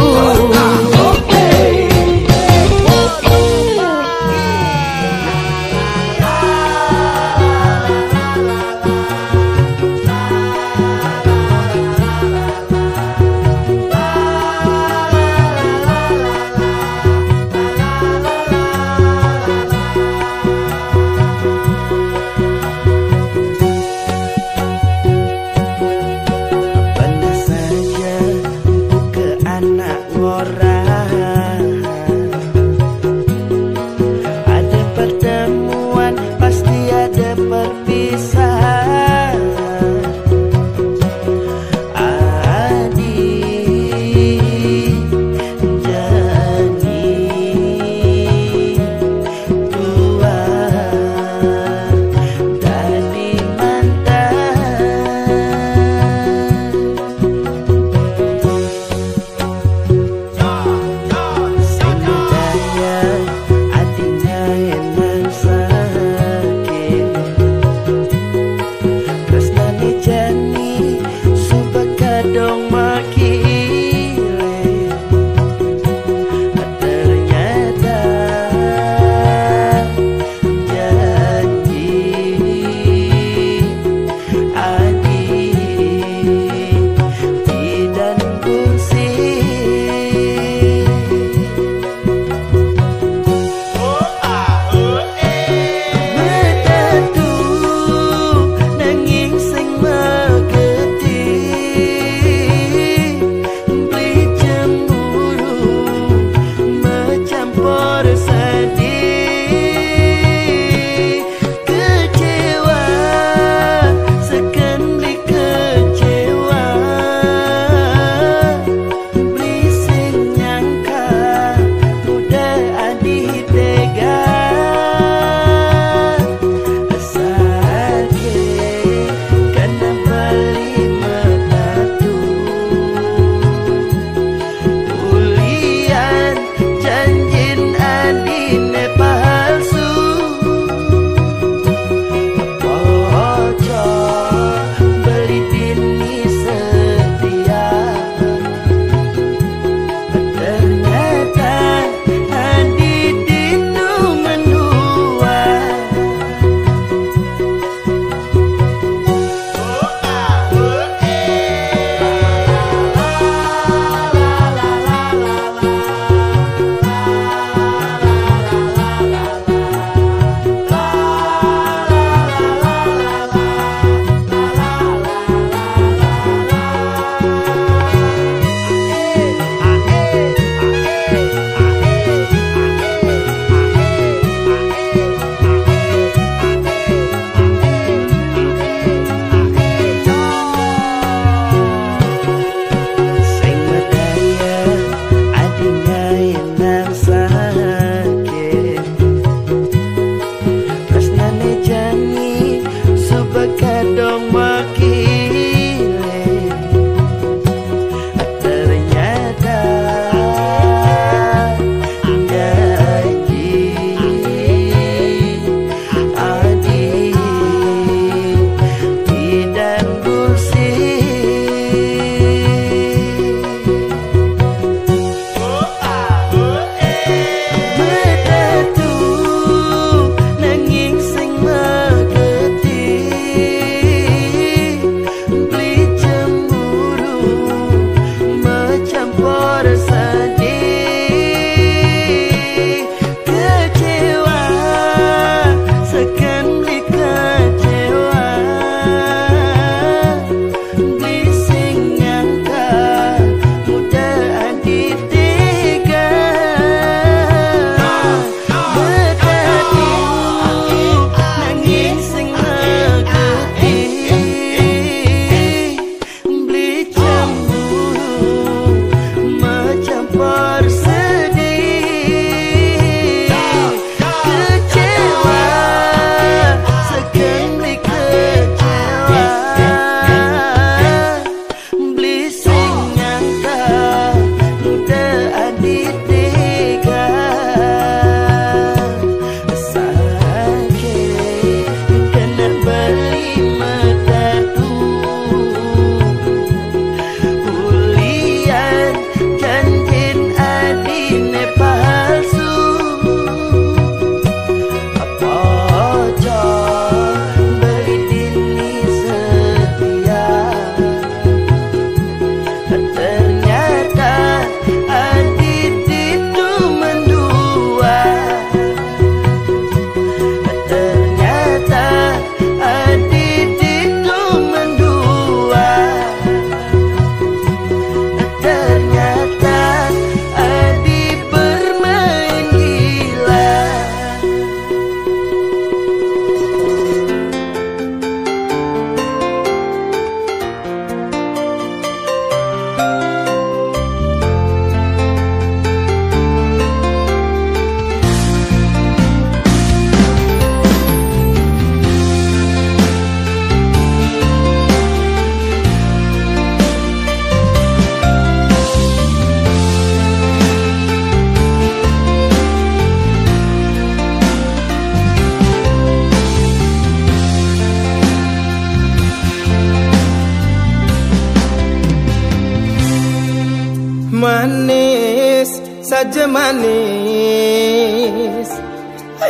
Manis saja manis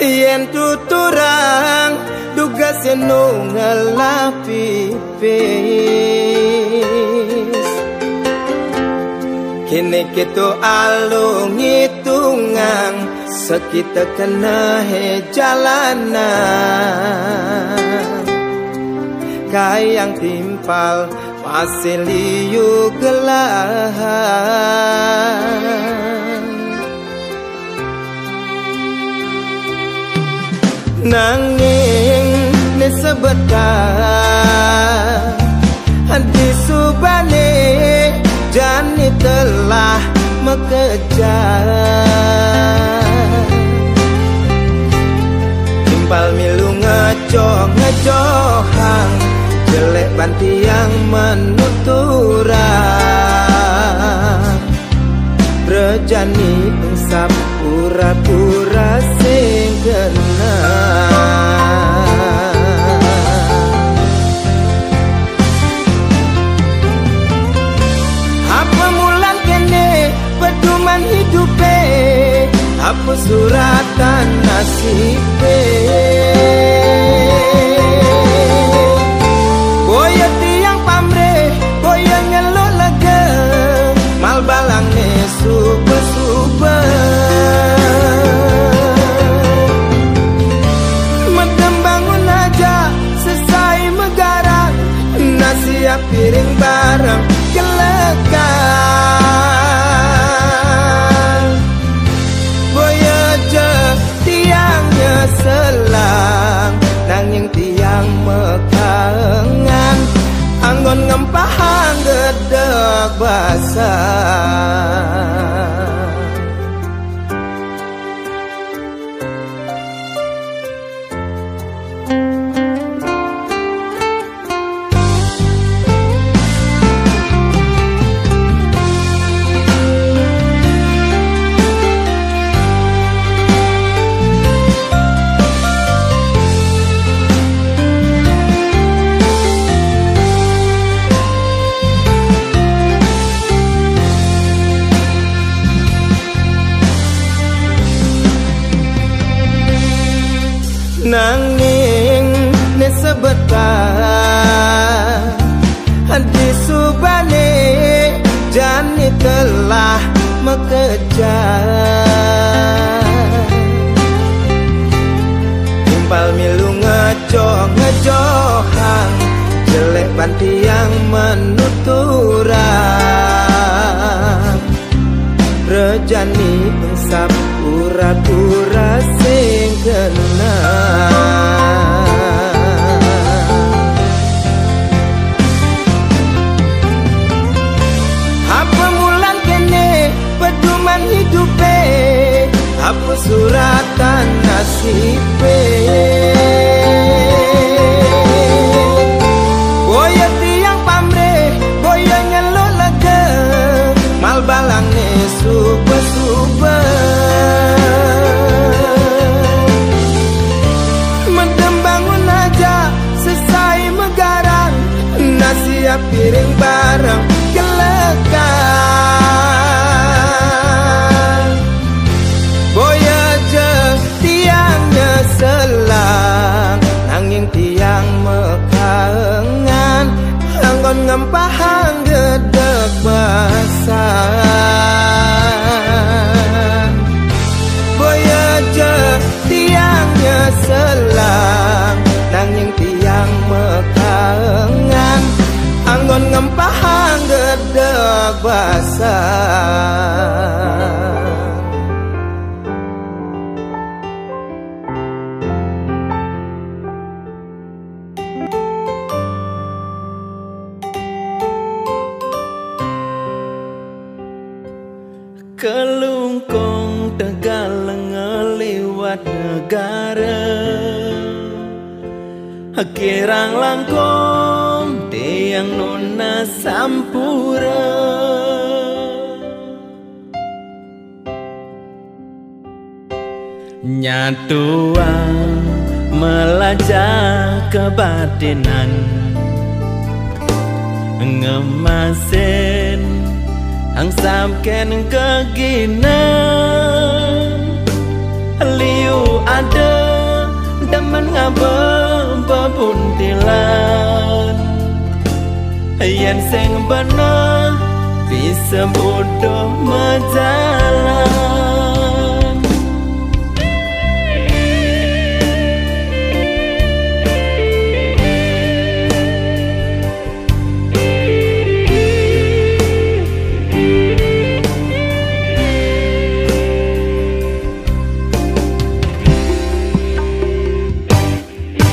yen tuturang duga senung ngelapipis kini kita alung hitungan sekita kena jalanan kayang timpal masih liu gelahan nanging ni sebentar di subane jani telah mengejar timpal milu ngejohang jelek banti yang menuturang rejani usap pura-pura sing genah apa mulan kene pedoman hidupe apa suratan nasibe boya tiang pamre boya ngelok lega mal balang ne suba-suba medem bangun aja selesai megarang nasiap piring bareng kelekan boya je tiangnya selang nanging tiang mekangan anggon ngempahang gedeg basah nanging ni sebentar di subane jani telah mengejar timpal milu ngejohang jelek banti yang menuturang rejani usap pura-pura sing genah apa mulan kene pedoman hidupe apa suratan nasibe boya tiang pamre boya ngelok lega mal balang ne suba-suba medem bangun aja selesai megarang nasiap piring bareng kelekan boya je tiangnya selang nanging tiang mekangan anggon ngempahang gedeg basah boya je tiangnya selang nanging tiang mekangan anggon ngempahang gedeg basah kelungkung Tegaleng ngeliwat negara kirang langkung tiang nona sampura nyatua melajah kebatinan ngemasin ang samken keginan liu ada demen ngabebuntilan yen sing bener bisa bodoh majalan.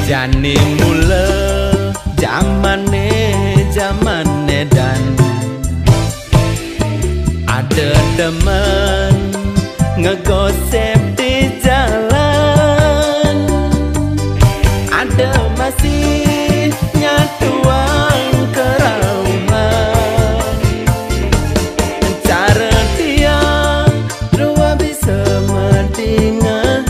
Jani mula zamane dan ada teman ngegosip di jalan, ada masih nyatuan kerauman, cara dia dua bisa mendengar.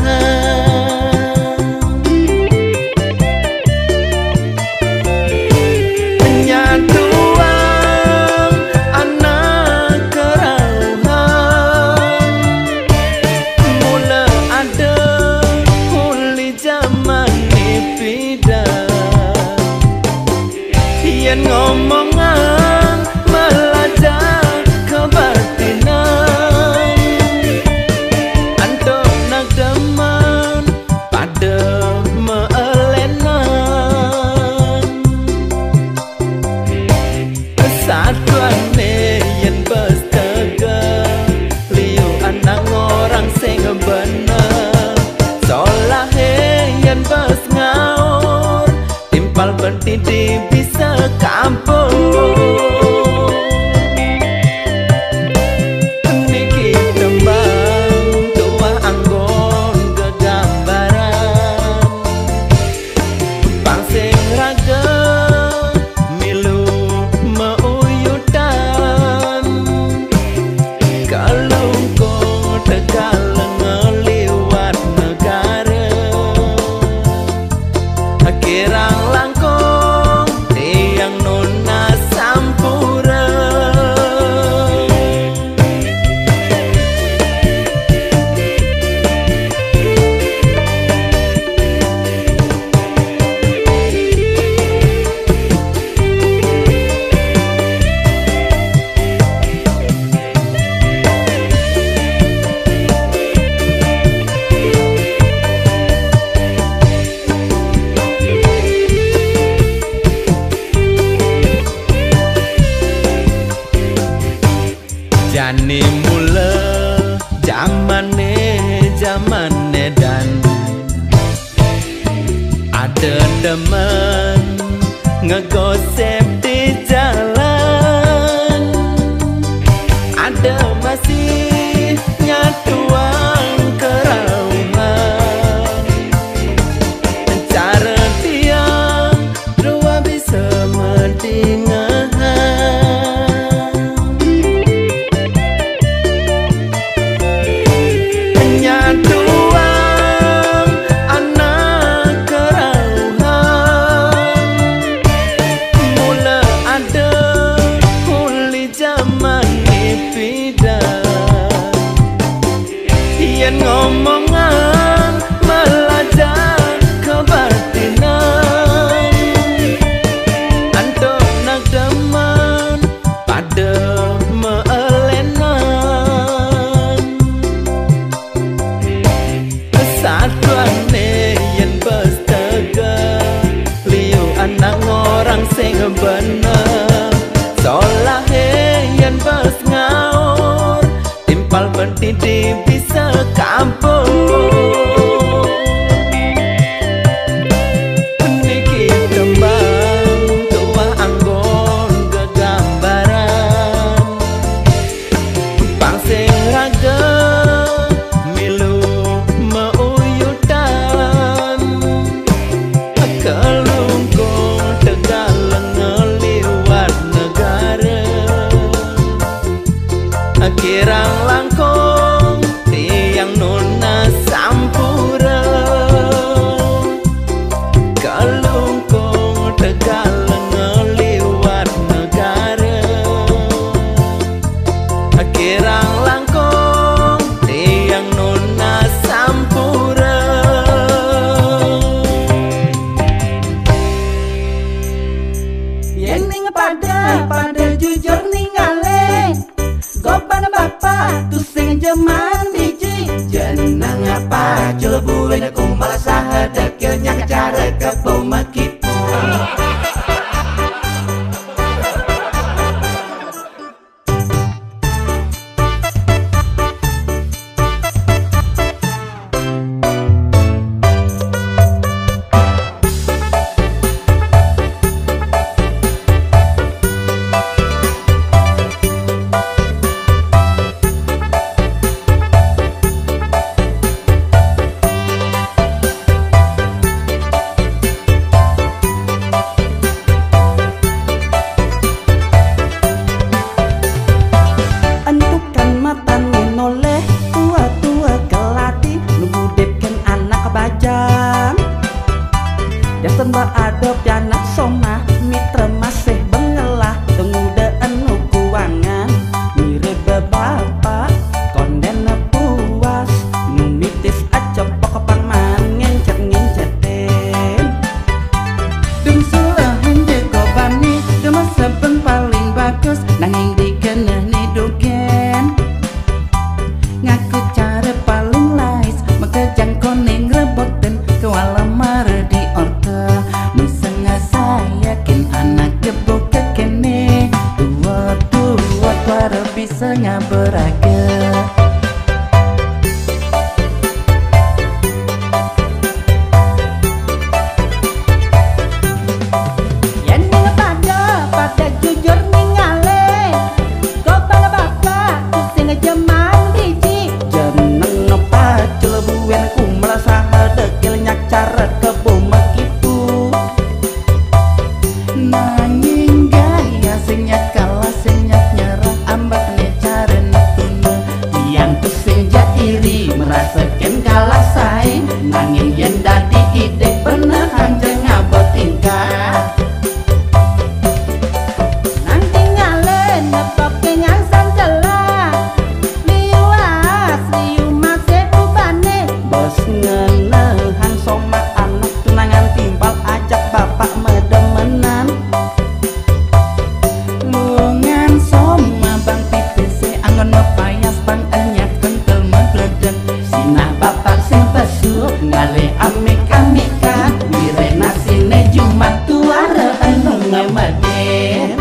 Ngomongan melajak kebatinan Antuk nak deman pada meelenan Kesatuan yen bestega liu anak orang sing bener Solahe yen bes ngaur timpal berdidi bisa kampung niki tembang tua anggon kegambaran pangsing raga milu meuyutan kalungko tegal ngeliwat negara kirang langkung tiang nona sampura Jani mula zamane dan ada teman ngegosip di jalan, ada masih nyatuan kerauman, cara dia dua bisa mendengar. Ngomongan melajak kebatinan Antuk nak deman pada meelenan Kesatuan yen bestega liu anak orang sing bener Solahe yen bes ngaur timpal berdidi bisa kampung niki tembang tua anggon kegambaran pangsing raga milu meuyutan kelungkung tegal ngeliwat negara kirang langkung tiang nona pada jujur ninggalin gopan bapak tu sing jeman biji jenang apa jelebuin aku malah sahadakilnya cara kebau makipu. Adop anak somah mitra masih bengelah tengudaan kuangan mirip bapak konden puas numitis aja pokok mangen ngenceten dum sulahin degobani dum seben paling bagus nanging dikenani dogen ngaku cara paling lais makejang koning reboten kewalamar di orta musanga saya ken anak gebok kene tua para bisa ngaberaga. Pada jujur ninggalin gopal bapak sing jeman biji jeneng apa celebuen ku merasa hadekil nyak cara kebo makipu nanging gaya sing nyak kalah sing nyak nyerah ambak ne cara netuna yang tu sing iri merasakan kalah saing nanging yen dadi ide bener hanjeng ngabot tingkah. Ngenehan soma anak tunangan timbal ajak bapak medemenan lungan soma bang PPC anggon mepayas bang enyak kental megledek sinah bapak sing besuk ngale amik-amikan wire nasine jumat tuara enung ngemeden.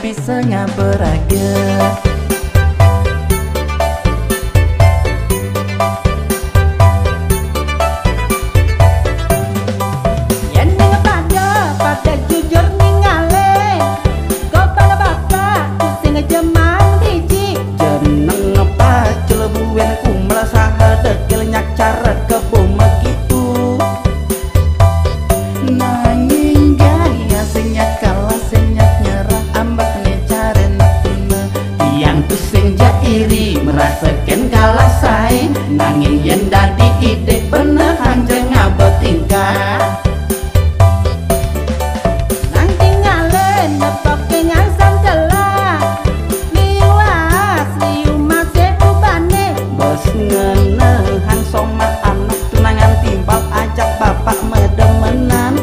Bisa ngaberaga. Yen pada jujur ninggalin gopal bapak sing jeman biji jeneng apa celebuen ku merasa hadekil nyak cara kebo makitu nanging gaya sing nyak kalah sing nyak nyerah ambak yang tu sing iri merasakan kalah saing nanging yen dadi ide bener hanjeng ngabot tingkah nang tinggalin nepok dengan santelah liwas liu masih ubane bos ngenehan soma anak tunangan timbal ajak bapak medemenan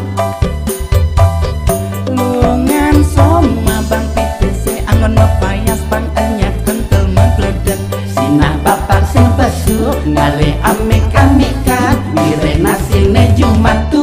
lungan soma bang PPC anggon mepayas bang enyak kental megledek matu